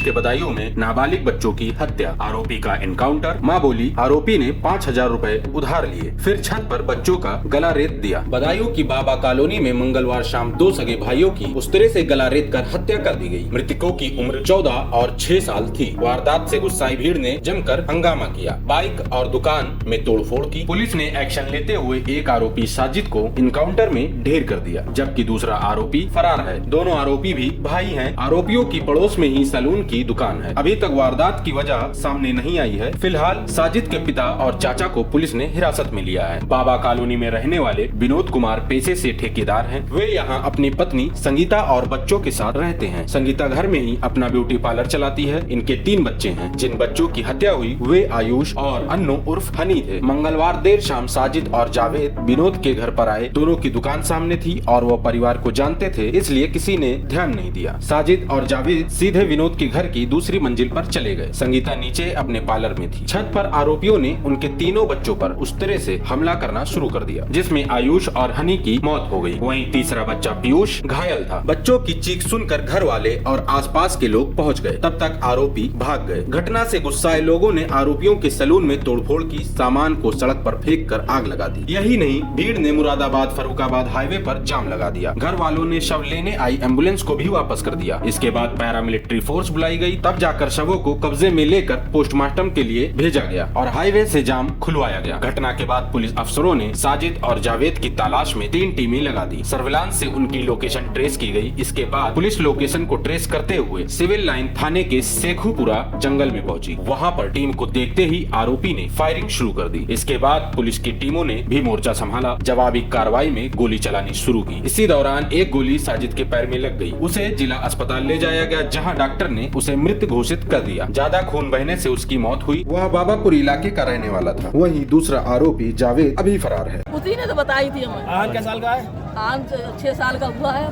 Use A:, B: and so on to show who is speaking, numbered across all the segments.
A: प्रदेश के बदायूं में नाबालिग बच्चों की हत्या, आरोपी का एनकाउंटर। मां बोली आरोपी ने 5,000 रुपए उधार लिए, फिर छत पर बच्चों का गला रेत दिया। बदायूं की बाबा कॉलोनी में मंगलवार शाम 2 सगे भाइयों की उस तरह से गला रेत कर हत्या कर दी गई। मृतकों की उम्र 14 और 6 साल थी। वारदात से गुस्साई भीड़ ने जमकर हंगामा किया, बाइक और दुकान में तोड़फोड़ की। पुलिस ने एक्शन लेते हुए एक आरोपी साजिद को इनकाउंटर में ढेर कर दिया, जबकि दूसरा आरोपी फरार है। दोनों आरोपी भी भाई हैं। आरोपियों की पड़ोस में ही सैलून की दुकान है। अभी तक वारदात की वजह सामने नहीं आई है। फिलहाल साजिद के पिता और चाचा को पुलिस ने हिरासत में लिया है। बाबा कॉलोनी में रहने वाले विनोद कुमार पेशे से ठेकेदार हैं। वे यहाँ अपनी पत्नी संगीता और बच्चों के साथ रहते हैं। संगीता घर में ही अपना ब्यूटी पार्लर चलाती है। इनके 3 बच्चे हैं। जिन बच्चों की हत्या हुई वे आयुष और अन्नू उर्फ हनी थे। मंगलवार देर शाम साजिद और जावेद विनोद के घर पर आए। दोनों की दुकान सामने थी और वो परिवार को जानते थे, इसलिए किसी ने ध्यान नहीं दिया। साजिद और जावेद सीधे विनोद के घर की दूसरी मंजिल पर चले गए। संगीता नीचे अपने पार्लर में थी। छत पर आरोपियों ने उनके तीनों बच्चों पर उस तरह से हमला करना शुरू कर दिया, जिसमें आयुष और हनी की मौत हो गई। वहीं तीसरा बच्चा पीयूष घायल था। बच्चों की चीख सुनकर घर वाले और आसपास के लोग पहुंच गए। तब तक आरोपी भाग गए। घटना से गुस्साए लोगों ने आरोपियों के सैलून में तोड़फोड़ की, सामान को सड़क पर फेंक कर आग लगा दी। यही नहीं, भीड़ ने मुरादाबाद फर्रुखाबाद हाईवे पर जाम लगा दिया। घर वालों ने शव लेने आई एम्बुलेंस को भी वापस कर दिया। इसके बाद पैरामिलिट्री फोर्स बुलाई गई। तब जाकर शवों को कब्जे में लेकर पोस्टमार्टम के लिए भेजा गया और हाईवे से जाम खुलवाया गया। घटना के बाद पुलिस अफसरों ने साजिद और जावेद की तलाश में 3 टीमें लगा दी। सर्विलांस से उनकी लोकेशन ट्रेस की गई। इसके बाद पुलिस लोकेशन को ट्रेस करते हुए सिविल लाइन थाने के शेखुपुरा जंगल में पहुंची। वहां पर टीम को देखते ही आरोपी ने फायरिंग शुरू कर दी। इसके बाद पुलिस की टीमों ने भी मोर्चा संभाला। जवाबी कार्रवाई में गोली चलानी शुरू की। इसी दौरान एक गोली साजिद के पैर में लग गई। उसे जिला अस्पताल ले जाया गया, जहां डॉक्टर ने उसे मृत घोषित कर दिया। ज्यादा खून बहने से उसकी मौत हुई। वह बाबापुर इलाके का रहने वाला था। वहीं दूसरा आरोपी जावेद अभी फरार है।
B: उसी ने तो बताई थी हमें।
C: आन क्या साल का है?
B: आन 6 साल का हुआ है।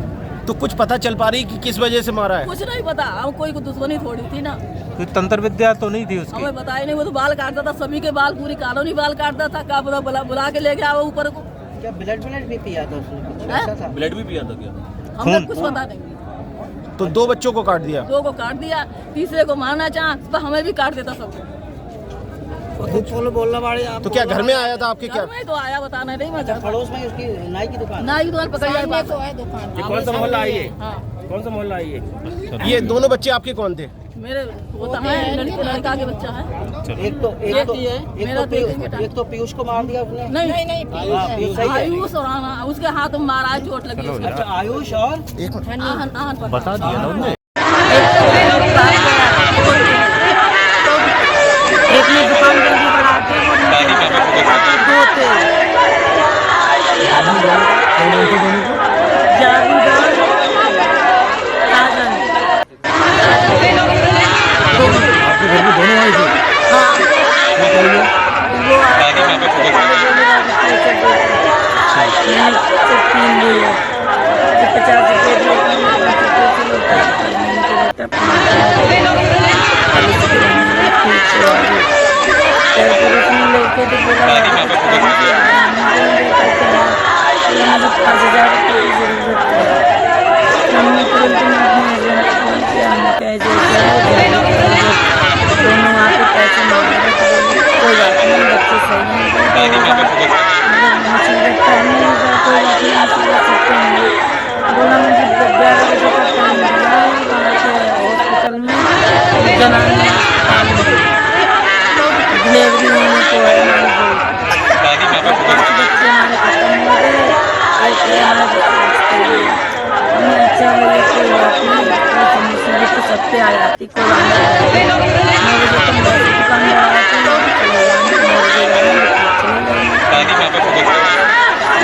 C: तो कुछ पता चल पा रही कि किस वजह से मारा है?
B: कुछ नहीं पता, हम कोई दुश्मनी थोड़ी थी ना।
D: तो तंत्र विद्या तो नहीं थी उसकी?
B: हमें बताया नहीं। वो तो बाल काटता था, सभी के बाल, पूरी कॉलोनी बाल काटता था। क्या पता बुला के ले गया वो ऊपर को।
E: क्या ब्लड भी पिया था उसने?
C: ब्लड भी पिया था क्या?
B: हमें कुछ पता नहीं।
C: तो 2 बच्चों को काट दिया?
B: 2 को काट दिया, तीसरे को मारना चाह तो हमें भी काट देता सबको।
E: बोलना पड़े आप।
C: तो क्या घर में आया था आपके? क्या
B: मैं तो आया बताना नहीं। मैं
E: पड़ोस में उसकी नाई की दुकान
B: पकड़ लिया तो है दुकान।
C: कौन सा मोहल्ला है ये?
B: हाँ।
C: कौन सा मोहल्ला है ये? ये दोनों बच्चे आपके कौन थे?
B: मेरे होता है लड़का के बच्चा है।
E: एक तो पीयूष को मार दिया उसने।
B: नहीं, आयुष और उसके हाथ में मारा है, चोट लगी उसके।
E: अच्छा, आयुष और
D: बता दिया ना उन्होंने।
B: एक ने दुकान जल्दी बढ़ाते हैं और 2 थे।
D: आपके घर में दोनों आए थे?
B: हाँ। सबसे आ जाती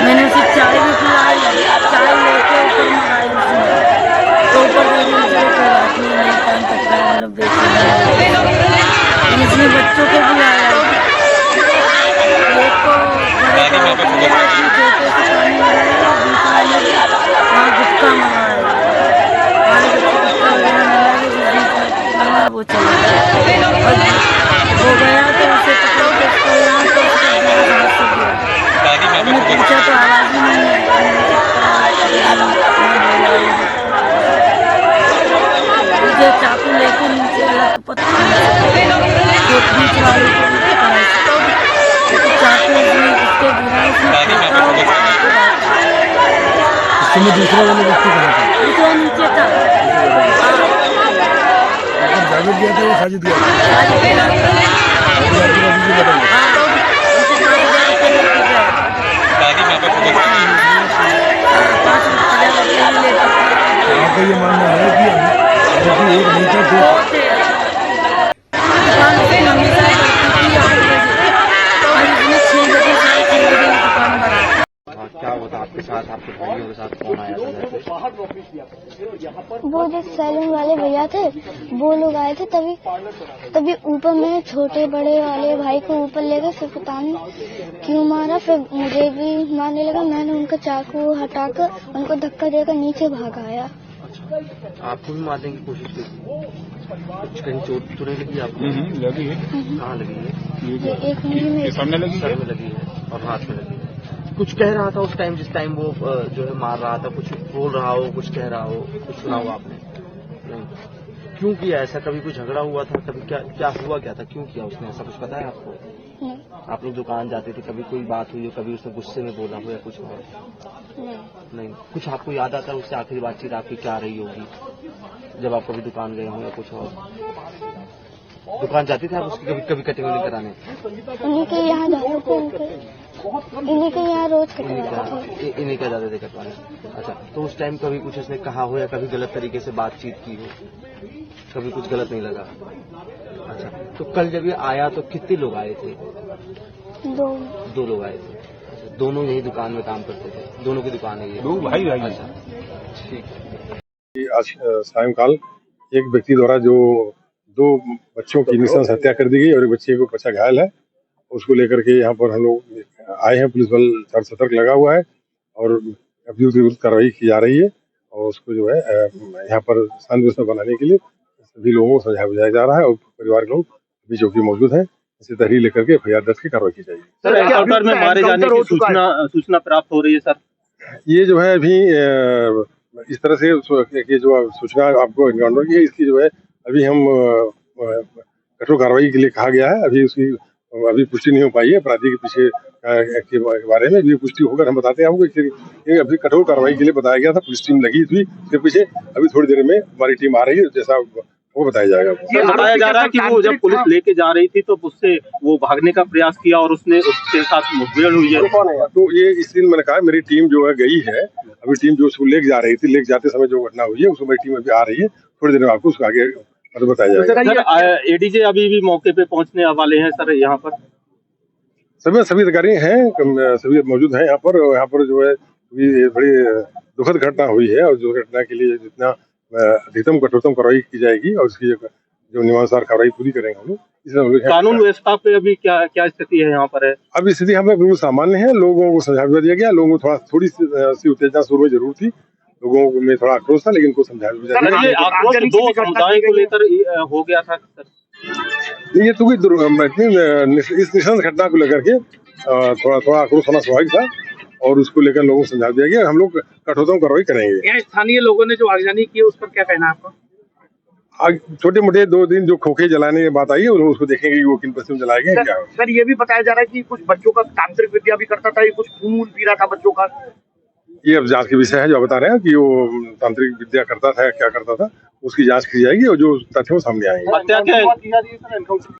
B: मैंने उसे चाय भी पिलाई, चाय लेके ऊपर मंगाई उसने, तो ऊपर उसने बच्चों को बुलाया, एक को छोटे से पानी लगाया, दूसरा वहाँ गुटखा मंगाया, हमारे बच्चे गुटखा वगैरह मिला वो चला और हो गया तो उसे पकड़ के उसको यहाँ तो हमने पूछा तो आवाज ही नहीं है। मुझे चाकू लेके नीचे लटपट छोट बीच वाले को भी पकड़ा है। तो चाकू उसने उसके गिरा, उसने फेंका और चाकू
D: इसमें दूसरा वाला व्यक्ति कहाँ था?
B: दूसरा नीचे था।
D: जावेद गया था या साजिद गया था?
B: आज गिरा था। हाँ, उनसे 5,000 रुपये लेके गए। 5,000 रुपये लेके
D: आपका ये मानना है कि अभी एक नहीं था दो
B: दुकान से हमेशा करती थी 8 बजे और इसने 6 बजे 6:30 बजे दुकान बनाई।
F: क्या होता आपके साथ, आपके भाइयों के साथ कौन आया था घर पे?
G: वो जो सैलून वाले भैया थे वो लोग आए थे, तभी ऊपर मैंने छोटे बड़े वाले भाई को ऊपर लेकर फिर पता नहीं क्यों मारा, फिर मुझे भी मारने लगा। मैंने उनका चाकू हटाकर उनको धक्का देकर नीचे भागाया।
F: आपको भी मारने की कोशिश की? कुछ कहीं चोट तो नहीं लगी आपको? लगी है। कहाँ लगी है?
G: ये एक उंगली में
F: सामने लगी, सर में लगी है और हाथ में लगी है। कुछ कह रहा था उस टाइम, जिस टाइम वो जो है मार रहा था, कुछ बोल रहा हो, कुछ कह रहा हो, कुछ सुना हो आपने? नहीं। क्यों किया ऐसा? कभी कोई झगड़ा हुआ था? कभी क्या हुआ, क्या था, क्यों किया उसने ऐसा? कुछ पता है आपको?
G: नहीं।
F: आप लोग दुकान जाते थे, कभी कोई बात हुई हो, कभी उसने गुस्से में बोला हो या कुछ हो? नहीं। कुछ आपको याद आता है उससे आखिरी बातचीत आपकी क्या रही होगी जब आप कभी दुकान गए हो या कुछ और? दुकान जाते थे आप उसकी कभी कटिंग नहीं कराने?
G: इन्हीं के यहाँ जाते थे, इन्हीं के यहाँ रोज कटवाते थे।
F: इन्हीं का जाते थे कटवाने। अच्छा, तो उस टाइम कभी कुछ उसने कहा हो या कभी गलत तरीके से बातचीत की हो? कभी कुछ गलत नहीं लगा? अच्छा, तो कल जब ये आया तो कितने लोग आए थे? दो लोग आए थे। अच्छा, दोनों यही दुकान में काम करते थे? दोनों की दुकान है ये? दो भाई। अच्छा, ठीक है।
H: आज सायंकाल एक व्यक्ति द्वारा जो 2 बच्चों की नृशंस हत्या कर दी गई और एक बच्चे को बच्चा घायल है, उसको लेकर के यहाँ पर हम लोग आए हैं। पुलिस बल सतर्क लगा हुआ है और अभियुक्त के विरुद्ध कार्रवाई की जा रही है और उसको जो है यहाँ पर शांति व्यवस्था बनाने के लिए सभी लोगों को समझाया बुझाया जा रहा है और परिवार के लोग अभी चौकी मौजूद हैं। इसे तहरीर लेकर के FIR दर्ज की कार्रवाई की जाएगी।
D: सर, एनकाउंटर में मारे जाने की सूचना प्राप्त हो रही है सर?
H: ये जो है अभी इस तरह से ये जो सूचना आपको एनकाउंटर की है, इसकी जो है अभी हम कठोर कार्रवाई के लिए कहा गया है। अभी उसकी अभी पुष्टि नहीं हो पाई है अपराधी के पीछे के बारे में। अभी पुष्टि होकर हम बताते हैं आपको। ये अभी कठोर कार्रवाई के लिए बताया गया था, पुलिस टीम लगी थी उसके पीछे। अभी थोड़ी देर में हमारी टीम आ रही है, जैसा वो बताया जाएगा।
D: ये बताया जा रहा है कि वो जब पुलिस लेके जा रही थी तो उससे वो भागने का प्रयास किया और उसने उसके साथ मुठभेड़ हुई है।
H: तो ये इस दिन मैंने कहा मेरी टीम जो है गई है। अभी टीम जो उसको लेके जा रही थी, लेके जाते समय जो घटना हुई है उसको मेरी टीम अभी आ रही है। थोड़ी देर में आपको उसको आगे बताया जाएगा।
D: सर, ADJ अभी भी मौके पे पहुंचने वाले हैं सर? यहाँ पर
H: सभी अधिकारी हैं, सभी मौजूद हैं यहाँ पर। यहाँ पर जो है बड़ी दुखद घटना हुई है और जो घटना के लिए जितना अधिकतम कठोरतम कार्रवाई की जाएगी और उसकी जो नियमानुसार कार्रवाई पूरी करेंगे हम लोग।
D: कानून व्यवस्था पे अभी क्या स्थिति है यहाँ पर?
H: अब स्थिति हम लोग बिल्कुल सामान्य है। लोगों को समझा दिया गया। लोगों को थोड़ी सी उत्तेजना शुरू में जरूर थी, लोगों में थोड़ा आक्रोश था, लेकिन इनको समझा दिया गया।
D: ये आक्रोश 2 समुदायों को लेकर हो गया था सर?
H: ये तो इस निशंस घटना को लेकर के थोड़ा आक्रोश होना स्वाभाविक था और उसको लेकर लोगों को समझा दिया गया। हम लोग कठोरतम कार्रवाई करेंगे।
I: स्थानीय लोगों ने जो आगजनी की है उस पर क्या कहना है आपका?
H: छोटे मोटे 2 दिन जो खोखे जलाने की बात आई है उसको देखेंगे कि वो किन पश्चिम जलाएंगे क्या।
I: सर, ये भी बताया जा रहा है कि कुछ बच्चों का तांत्रिक विद्या भी करता था, ये कुछ खून पी रहा था बच्चों का।
H: ये अब जांच के विषय है। जो बता रहे हैं कि वो तांत्रिक विद्या करता था, क्या करता था, उसकी जांच की जाएगी और जो तथ्य सामने आएंगे।